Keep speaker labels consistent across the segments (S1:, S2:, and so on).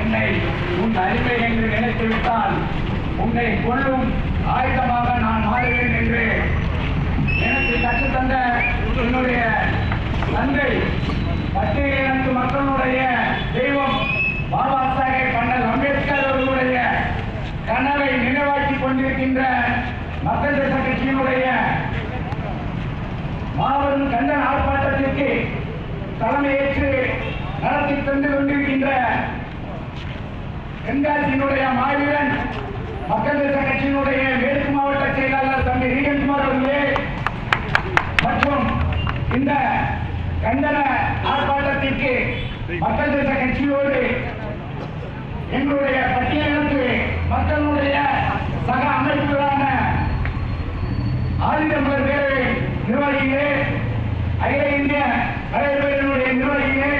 S1: என்னை உன் அடிமை என்று நினைத்துவிட்டால் உன்னை கொள்ளும் ஆயுதமாக நான் மாறுவேன் என்று எனக்கு கற்றுத்தந்த என்னுடைய தந்தை பட்டியலினத்து மக்களுடைய தெய்வம் பாபா சாஹேப் அண்ணல் அம்பேத்கர் அவர்களுடைய கனவை நினைவாக்கிக் கொண்டிருக்கின்ற மக்கள் தேச கட்சியினுடைய மாபெரும் கண்டன ஆர்ப்பாட்டத்திற்கு தலைமையேற்று நடத்தி தந்து கொண்டிருக்கின்ற தென்காசியினுடைய மாவீரன் மக்கள் தேச கட்சியினுடைய மேற்கு மாவட்ட செயலாளர் தம்பி ரீகன்குமார் அவர்களே மற்றும் இந்த கண்டன ஆர்ப்பாட்டத்திற்கு மக்கள் தேச கட்சியோடு எங்களுடைய பட்டியலுக்கு மக்களுடைய சக அமைப்புகளான ஆதிதம்பர் பேரவை நிர்வாகிகளே, அகில இந்திய தலைவர்களுடைய நிர்வாகிகளே,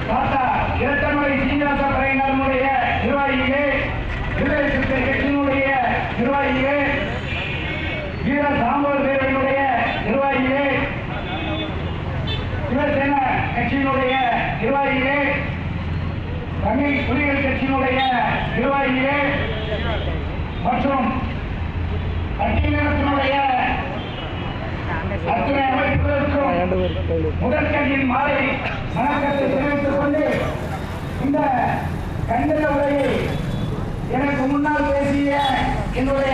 S1: தாத்தா இரட்டமலை சீனிவாச பறையினருடைய நிர்வாகிகளே, விடுதலை சிறுத்தைகள் கட்சியினுடைய நிர்வாகிகளே, வீர சாம்பவர் பேரவையினுடைய நிர்வாகிகளே, சிவசேனா கட்சியினுடைய நிர்வாகிகளே, தமிழ் புலிகள் கட்சியினுடைய நிர்வாகிகளே மற்றும் பட்டியலினத்தினுடைய அத்தனை அமைப்புகளுக்கும் முதற்கல்வியின் மாலை வணக்கத்தை தெரிவித்துக் கொண்டு இந்த கண்டன உரையை எனக்கு முன்னால் பேசிய என்னுடைய